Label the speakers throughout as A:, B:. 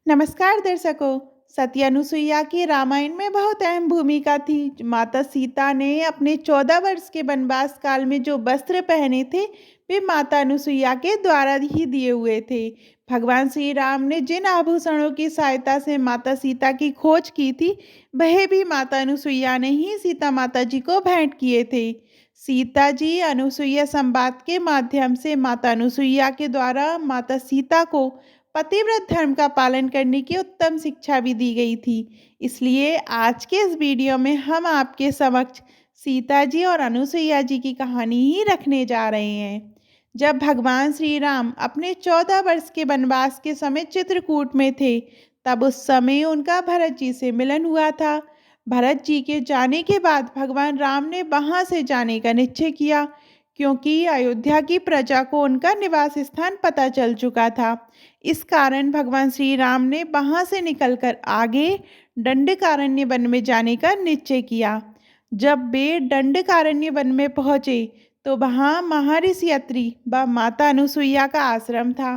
A: नमस्कार दर्शकों। सती अनुसुईया की रामायण में बहुत अहम भूमिका थी। माता सीता ने अपने 14 वर्ष के वनवास काल में जो वस्त्र पहने थे वे माता अनुसुईया के द्वारा ही दिए हुए थे। भगवान श्री राम ने जिन आभूषणों की सहायता से माता सीता की खोज की थी वह भी माता अनुसुईया ने ही सीता माता जी को भेंट किए थे। सीता जी अनुसुईया संवाद के माध्यम से माता अनुसुईया के द्वारा माता सीता को पतिव्रत धर्म का पालन करने की उत्तम शिक्षा भी दी गई थी। इसलिए आज के इस वीडियो में हम आपके समक्ष सीता जी और अनुसुईया जी की कहानी ही रखने जा रहे हैं। जब भगवान श्री राम अपने 14 वर्ष के वनवास के समय चित्रकूट में थे, तब उस समय उनका भरत जी से मिलन हुआ था। भरत जी के जाने के बाद भगवान राम ने वहां से जाने का निश्चय किया, क्योंकि अयोध्या की प्रजा को उनका निवास स्थान पता चल चुका था। इस कारण भगवान श्री राम ने वहां से निकलकर आगे दंडकारण्य वन में जाने का निश्चय किया। जब वे दंडकारण्य वन में पहुंचे तो वहां महर्षि अत्रि व माता अनुसुईया का आश्रम था।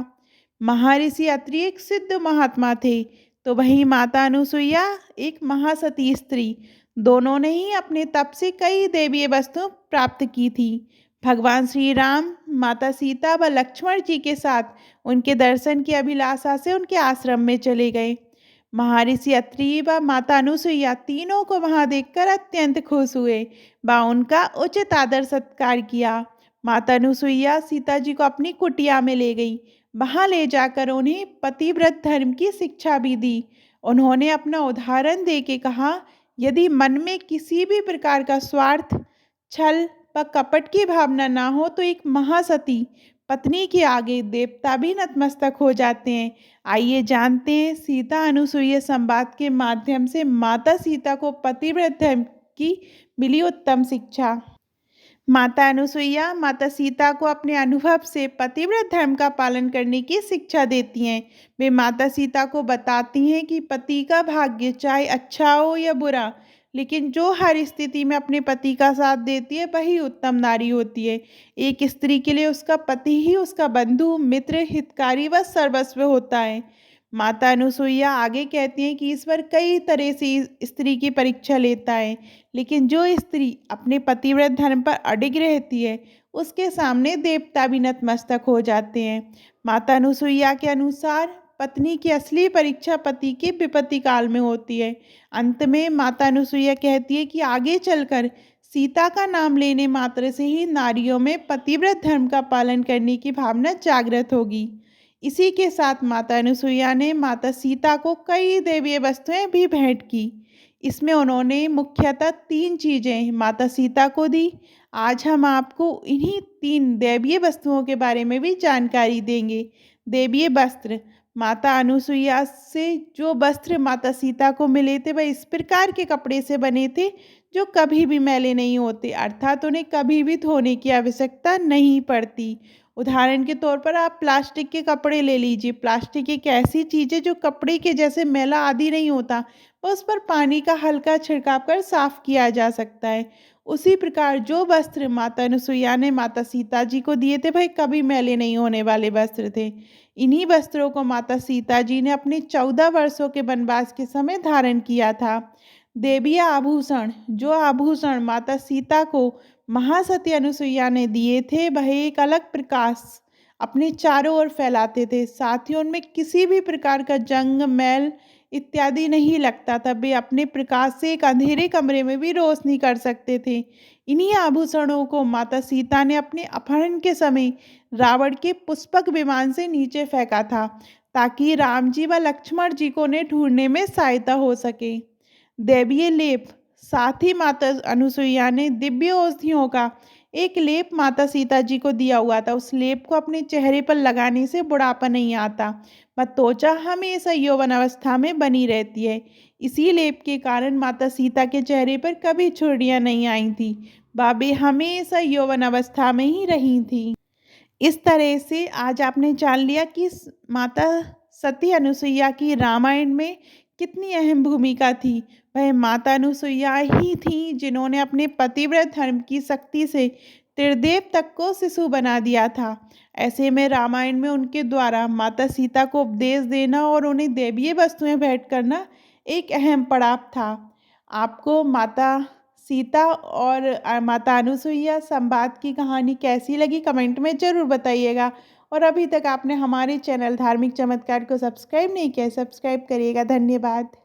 A: महर्षि अत्रि एक सिद्ध महात्मा थे, तो वहीं माता अनुसुईया एक महासती स्त्री। दोनों ने ही अपने तप से कई दैवीय वस्तु प्राप्त की थी। भगवान श्री राम माता सीता व लक्ष्मण जी के साथ उनके दर्शन की अभिलाषा से उनके आश्रम में चले गए। महर्षि अत्रि व माता अनुसुईया तीनों को वहां देखकर अत्यंत खुश हुए व उनका उचित आदर सत्कार किया। माता अनुसुईया सीता जी को अपनी कुटिया में ले गई। वहां ले जाकर उन्हें पतिव्रत धर्म की शिक्षा भी दी। उन्होंने अपना उदाहरण दे के कहा, यदि मन में किसी भी प्रकार का स्वार्थ, छल व कपट की भावना ना हो तो एक महासती पत्नी के आगे देवता भी नतमस्तक हो जाते हैं। आइए जानते हैं सीता अनुसुईया संवाद के माध्यम से माता सीता को पतिव्रत धर्म की मिली उत्तम शिक्षा। माता अनुसुईया माता सीता को अपने अनुभव से पतिव्रत धर्म का पालन करने की शिक्षा देती हैं। वे माता सीता को बताती हैं कि पति का भाग्य चाहे अच्छा हो या बुरा, लेकिन जो हर स्थिति में अपने पति का साथ देती है वही उत्तम नारी होती है। एक स्त्री के लिए उसका पति ही उसका बंधु, मित्र, हितकारी व सर्वस्व होता है। माता अनुसुईया आगे कहती हैं कि ईश्वर कई तरह से स्त्री की परीक्षा लेता है, लेकिन जो स्त्री अपने पतिव्रत धर्म पर अडिग रहती है उसके सामने देवता भी नतमस्तक हो जाते हैं। माता अनुसुईया के अनुसार पत्नी की असली परीक्षा पति के विपत्ति काल में होती है। अंत में माता अनुसुईया कहती है कि आगे चलकर सीता का नाम लेने मात्र से ही नारियों में पतिव्रत धर्म का पालन करने की भावना जागृत होगी। इसी के साथ माता अनुसुईया ने माता सीता को कई दैवीय वस्तुएं भी भेंट की। इसमें उन्होंने मुख्यतः 3 चीज़ें माता सीता को दी। आज हम आपको इन्हीं 3 दैवीय वस्तुओं के बारे में भी जानकारी देंगे। दैवीय वस्त्र। माता अनुसुईया से जो वस्त्र माता सीता को मिले थे वह इस प्रकार के कपड़े से बने थे जो कभी भी मैले नहीं होते, अर्थात उन्हें कभी भी धोने की आवश्यकता नहीं पड़ती। उदाहरण के तौर पर आप प्लास्टिक के कपड़े ले लीजिए। प्लास्टिक एक ऐसी चीज़ है जो कपड़े के जैसे मैला आदि नहीं होता, उस पर पानी का हल्का छिड़काव कर साफ किया जा सकता है। उसी प्रकार जो वस्त्र माता अनुसुईया ने माता सीता जी को दिए थे वह कभी मैले नहीं होने वाले वस्त्र थे। इन्हीं वस्त्रों को माता सीता जी ने अपने 14 वर्षों के वनवास के समय धारण किया था। देवीय आभूषण। जो आभूषण माता सीता को महासती अनुसुईया ने दिए थे वह एक अलग प्रकाश अपने चारों ओर फैलाते थे। साथ ही उनमें किसी भी प्रकार का जंग, मैल इत्यादि नहीं लगता था। वे अपने प्रकाश से एक अंधेरे कमरे में भी रोशनी कर सकते थे। इन्हीं आभूषणों को माता सीता ने अपने अपहरण के समय रावण के पुष्पक विमान से नीचे फेंका था, ताकि राम जी व लक्ष्मण जी को उन्हें ढूंढने में सहायता हो सके। दैवीय लेप। साथ ही माता अनुसुईया ने दिव्य औषधियों का एक लेप माता सीता जी को दिया हुआ था। उस लेप को अपने चेहरे पर लगाने से बुढ़ापा नहीं आता, व त्वचा हमेशा यौवन अवस्था में बनी रहती है। इसी लेप के कारण माता सीता के चेहरे पर कभी झुर्रियाँ नहीं आई थी, वे हमेशा यौवन अवस्था में ही रही थी। इस तरह से आज आपने जान लिया कि माता सती अनुसुईया की रामायण में कितनी अहम भूमिका थी। वह माता अनुसुईया ही थी जिन्होंने अपने पतिव्रत धर्म की शक्ति से त्रिदेव तक को शिशु बना दिया था। ऐसे में रामायण में उनके द्वारा माता सीता को उपदेश देना और उन्हें दैवीय वस्तुएं भेंट करना एक अहम पड़ाव था। आपको माता सीता और माता अनुसुईया संवाद की कहानी कैसी लगी कमेंट में ज़रूर बताइएगा। और अभी तक आपने हमारे चैनल धार्मिक चमत्कार को सब्सक्राइब नहीं किया है, सब्सक्राइब करिएगा। धन्यवाद।